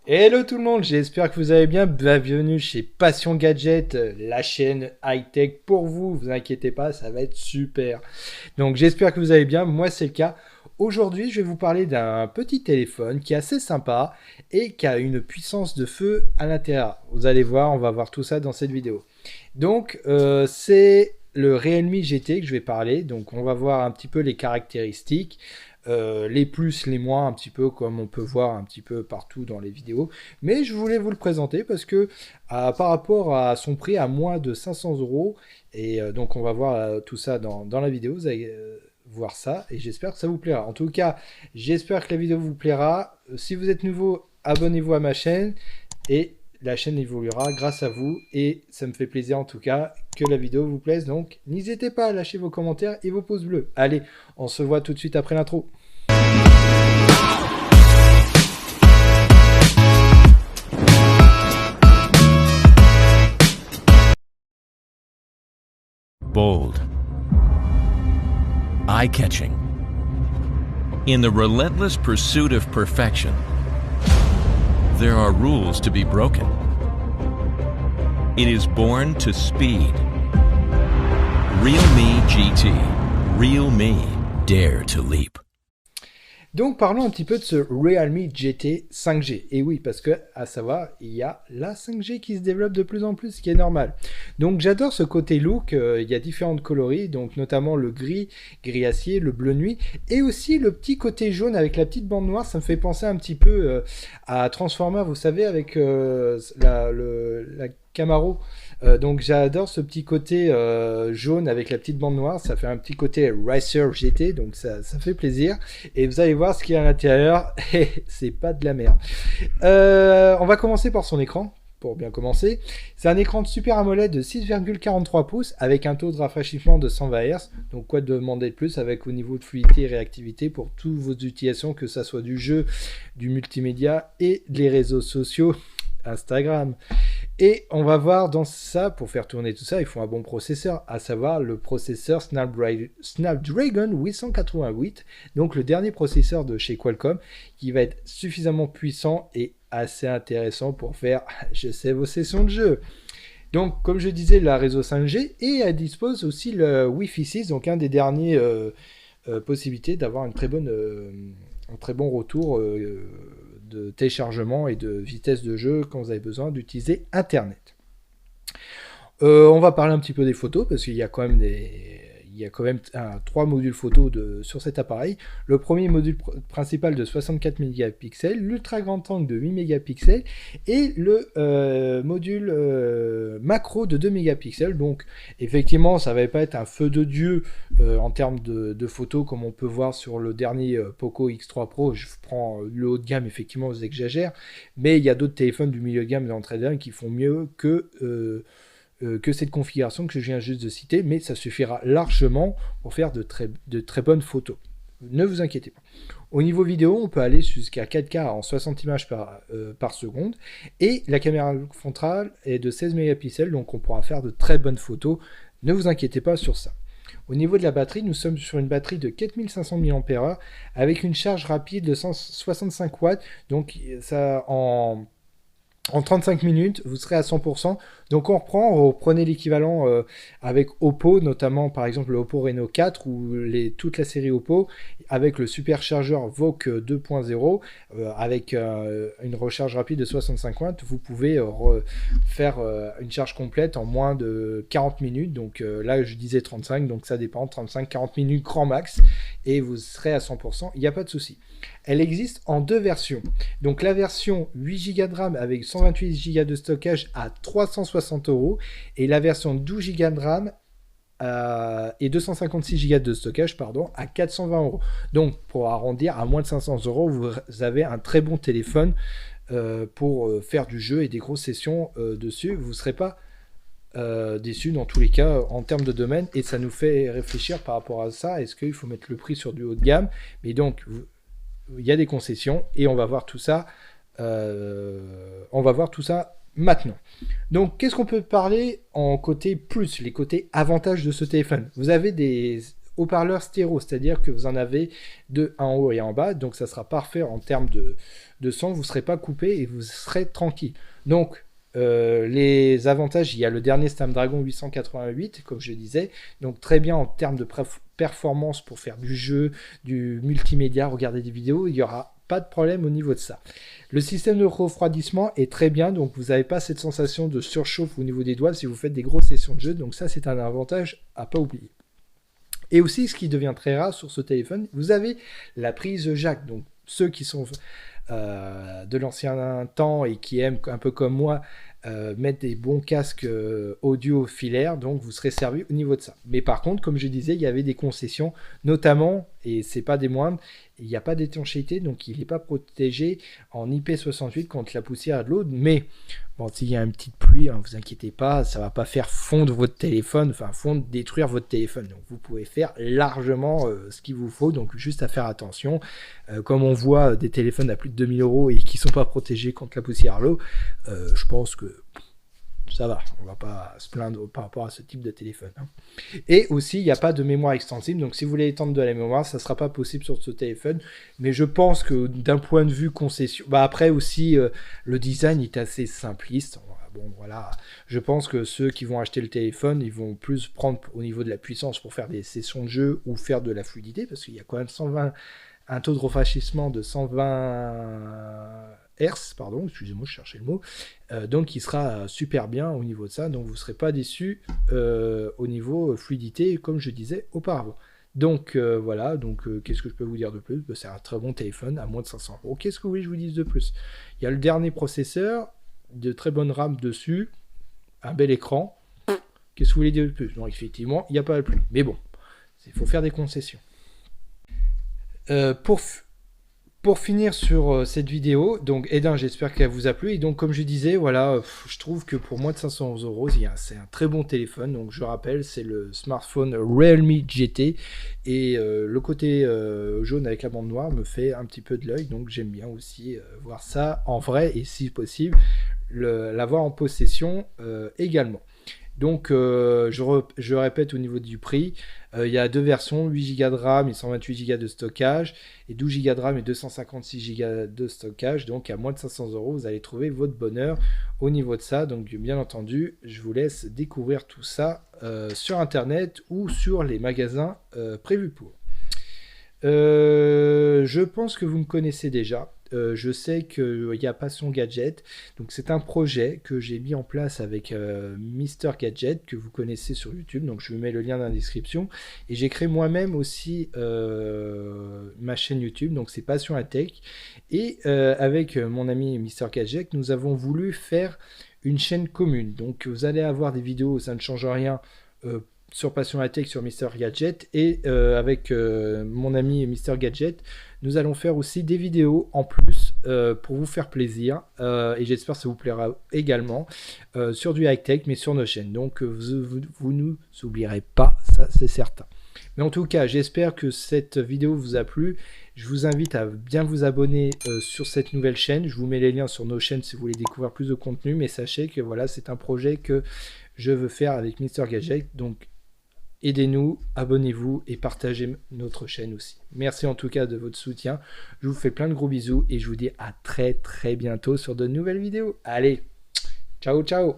Hello tout le monde, j'espère que vous allez bien. Bienvenue chez Passion Gadget, la chaîne high-tech pour vous. Vous inquiétez pas, ça va être super. Donc j'espère que vous allez bien, moi c'est le cas. Aujourd'hui, je vais vous parler d'un petit téléphone qui est assez sympa et qui a une puissance de feu à l'intérieur. Vous allez voir, on va voir tout ça dans cette vidéo. Donc c'est le Realme GT que je vais parler. Donc on va voir un petit peu les caractéristiques. Les plus, les moins, un petit peu comme on peut voir un petit peu partout dans les vidéos. Mais je voulais vous le présenter parce que par rapport à son prix à moins de 500 euros, et donc on va voir tout ça dans la vidéo, vous allez voir ça et j'espère que ça vous plaira. En tout cas, j'espère que la vidéo vous plaira. Si vous êtes nouveau, abonnez-vous à ma chaîne et la chaîne évoluera grâce à vous et ça me fait plaisir en tout cas que la vidéo vous plaise. Donc n'hésitez pas à lâcher vos commentaires et vos pouces bleus. Allez, on se voit tout de suite après l'intro. Bold, eye-catching. In the relentless pursuit of perfection, there are rules to be broken. It is born to speed. Realme GT. Real me. Dare to leap. Donc parlons un petit peu de ce Realme GT 5G. Et oui, parce que, à savoir, il y a la 5G qui se développe de plus en plus, ce qui est normal. Donc j'adore ce côté look, il y a différentes coloris, donc notamment le gris, gris acier, le bleu nuit, et aussi le petit côté jaune avec la petite bande noire, ça me fait penser un petit peu à Transformers, vous savez, avec la Camaro. Donc j'adore ce petit côté jaune avec la petite bande noire, ça fait un petit côté Racer GT, donc ça fait plaisir. Et vous allez voir ce qu'il y a à l'intérieur, et c'est pas de la merde. On va commencer par son écran, pour bien commencer. C'est un écran de Super AMOLED de 6,43 pouces avec un taux de rafraîchissement de 120 Hz. Donc quoi de demander de plus avec au niveau de fluidité et réactivité pour toutes vos utilisations, que ça soit du jeu, du multimédia et les réseaux sociaux, Instagram. Et on va voir dans ça, pour faire tourner tout ça, il faut un bon processeur, à savoir le processeur Snapdragon 888, donc le dernier processeur de chez Qualcomm, qui va être suffisamment puissant et assez intéressant pour faire, je sais, vos sessions de jeu. Donc, comme je disais, la réseau 5G, et elle dispose aussi le Wi-Fi 6, donc un des derniers possibilités d'avoir un très bon retour de téléchargement et de vitesse de jeu quand vous avez besoin d'utiliser Internet. On va parler un petit peu des photos parce qu'il y a quand même 3 modules photo sur cet appareil. Le premier module principal de 64 mégapixels, l'ultra grand angle de 8 mégapixels et le module macro de 2 mégapixels. Donc effectivement, ça ne va pas être un feu de Dieu en termes de photos comme on peut voir sur le dernier Poco X3 Pro. Je prends le haut de gamme, effectivement, j'exagère, mais il y a d'autres téléphones du milieu de gamme d'entrée de gamme qui font mieux que cette configuration que je viens juste de citer, mais ça suffira largement pour faire de très bonnes photos. Ne vous inquiétez pas. Au niveau vidéo, on peut aller jusqu'à 4K en 60 images par seconde, et la caméra frontale est de 16 mégapixels, donc on pourra faire de très bonnes photos. Ne vous inquiétez pas sur ça. Au niveau de la batterie, nous sommes sur une batterie de 4500 mAh avec une charge rapide de 165 watts, donc ça en 35 minutes, vous serez à 100%. Donc on reprend, vous prenez l'équivalent avec Oppo, notamment par exemple le Oppo Reno 4 ou toute la série Oppo, avec le superchargeur VOOC 2.0, avec une recharge rapide de 65 watts, vous pouvez faire une charge complète en moins de 40 minutes. Donc là je disais 35, donc ça dépend, 35-40 minutes grand max, et vous serez à 100%, il n'y a pas de souci. Elle existe en deux versions. Donc la version 8 Go de RAM avec 128 Go de stockage à 360 € et la version 12 Go de RAM et 256 Go de stockage à 420 €. Donc pour arrondir à moins de 500 €, vous avez un très bon téléphone pour faire du jeu et des grosses sessions dessus. Vous ne serez pas déçu dans tous les cas en termes de domaine, et ça nous fait réfléchir par rapport à ça. Est-ce qu'il faut mettre le prix sur du haut de gamme? Mais donc il y a des concessions et on va voir tout ça maintenant. Donc qu'est-ce qu'on peut parler en côté plus, les côtés avantages de ce téléphone? Vous avez haut-parleurs stéréo, c'est-à-dire que vous en avez deux, un en haut et un en bas, donc ça sera parfait en termes de son, vous ne serez pas coupé et vous serez tranquille. Donc, les avantages, il y a le dernier Snapdragon 888, comme je disais, donc très bien en termes de performance pour faire du jeu, du multimédia, regarder des vidéos, il n'y aura pas de problème au niveau de ça. Le système de refroidissement est très bien, donc vous n'avez pas cette sensation de surchauffe au niveau des doigts si vous faites des grosses sessions de jeu, donc ça c'est un avantage à pas oublier. Et aussi, ce qui devient très rare sur ce téléphone, vous avez la prise jack, donc ceux qui sont de l'ancien temps et qui aiment un peu comme moi mettre des bons casques audio filaires, donc vous serez servi au niveau de ça. Mais par contre, comme je disais, il y avait des concessions, notamment, et c'est pas des moindres, il n'y a pas d'étanchéité, donc il n'est pas protégé en IP68 contre la poussière et de l'eau, mais bon, s'il y a une petite pluie, hein, vous inquiétez pas, ça va pas faire fondre votre téléphone, enfin détruire votre téléphone, donc vous pouvez faire largement ce qu'il vous faut, donc juste à faire attention. Comme on voit des téléphones à plus de 2000 € et qui sont pas protégés contre la poussière et l'eau, je pense que ça va, on va pas se plaindre par rapport à ce type de téléphone. Hein. Et aussi, il n'y a pas de mémoire extensible, donc si vous voulez étendre de la mémoire, ça ne sera pas possible sur ce téléphone, mais je pense que d'un point de vue concession, après aussi, le design est assez simpliste. Bon, voilà, je pense que ceux qui vont acheter le téléphone, ils vont plus prendre au niveau de la puissance pour faire des sessions de jeu ou faire de la fluidité, parce qu'il y a quand même un taux de refroidissement de 120 Hz, pardon, excusez-moi, je cherchais le mot, donc il sera super bien au niveau de ça, donc vous ne serez pas déçus au niveau fluidité, comme je disais auparavant. Donc voilà, donc qu'est-ce que je peux vous dire de plus? C'est un très bon téléphone à moins de 500 €. Qu'est-ce que vous voulez que je vous dise de plus? Il y a le dernier processeur, de très bonne RAM dessus, un bel écran. Qu'est-ce que vous voulez dire de plus? Donc effectivement, il n'y a pas la pluie, mais bon, il faut faire des concessions. Pour finir sur cette vidéo, donc Edin, j'espère qu'elle vous a plu. Et donc, comme je disais, voilà, je trouve que pour moins de 500 €, c'est un très bon téléphone. Donc, je rappelle, c'est le smartphone Realme GT. Et le côté jaune avec la bande noire me fait un petit peu de l'œil. Donc, j'aime bien aussi voir ça en vrai et si possible, l'avoir en possession également. Donc, je répète au niveau du prix, il y a deux versions, 8 Go de RAM et 128 Go de stockage, et 12 Go de RAM et 256 Go de stockage. Donc, à moins de 500 €, vous allez trouver votre bonheur au niveau de ça. Donc, bien entendu, je vous laisse découvrir tout ça sur Internet ou sur les magasins prévus pour. Je pense que vous me connaissez déjà. Je sais qu'il y a Passion Gadget, donc c'est un projet que j'ai mis en place avec Mister Gadget, que vous connaissez sur YouTube, donc je vous mets le lien dans la description, et j'ai créé moi-même aussi ma chaîne YouTube, donc c'est Passion Tech, et avec mon ami Mister Gadget, nous avons voulu faire une chaîne commune, donc vous allez avoir des vidéos, ça ne change rien, sur Passion Tech, sur Mister Gadget, et avec mon ami Mister Gadget, nous allons faire aussi des vidéos en plus pour vous faire plaisir, et j'espère que ça vous plaira également, sur du high-tech, mais sur nos chaînes. Donc vous ne nous oublierez pas, ça c'est certain. Mais en tout cas, j'espère que cette vidéo vous a plu. Je vous invite à bien vous abonner sur cette nouvelle chaîne. Je vous mets les liens sur nos chaînes si vous voulez découvrir plus de contenu, mais sachez que voilà, c'est un projet que je veux faire avec Mister Gadget, donc aidez-nous, abonnez-vous et partagez notre chaîne aussi. Merci en tout cas de votre soutien. Je vous fais plein de gros bisous et je vous dis à très bientôt sur de nouvelles vidéos. Allez, ciao ciao.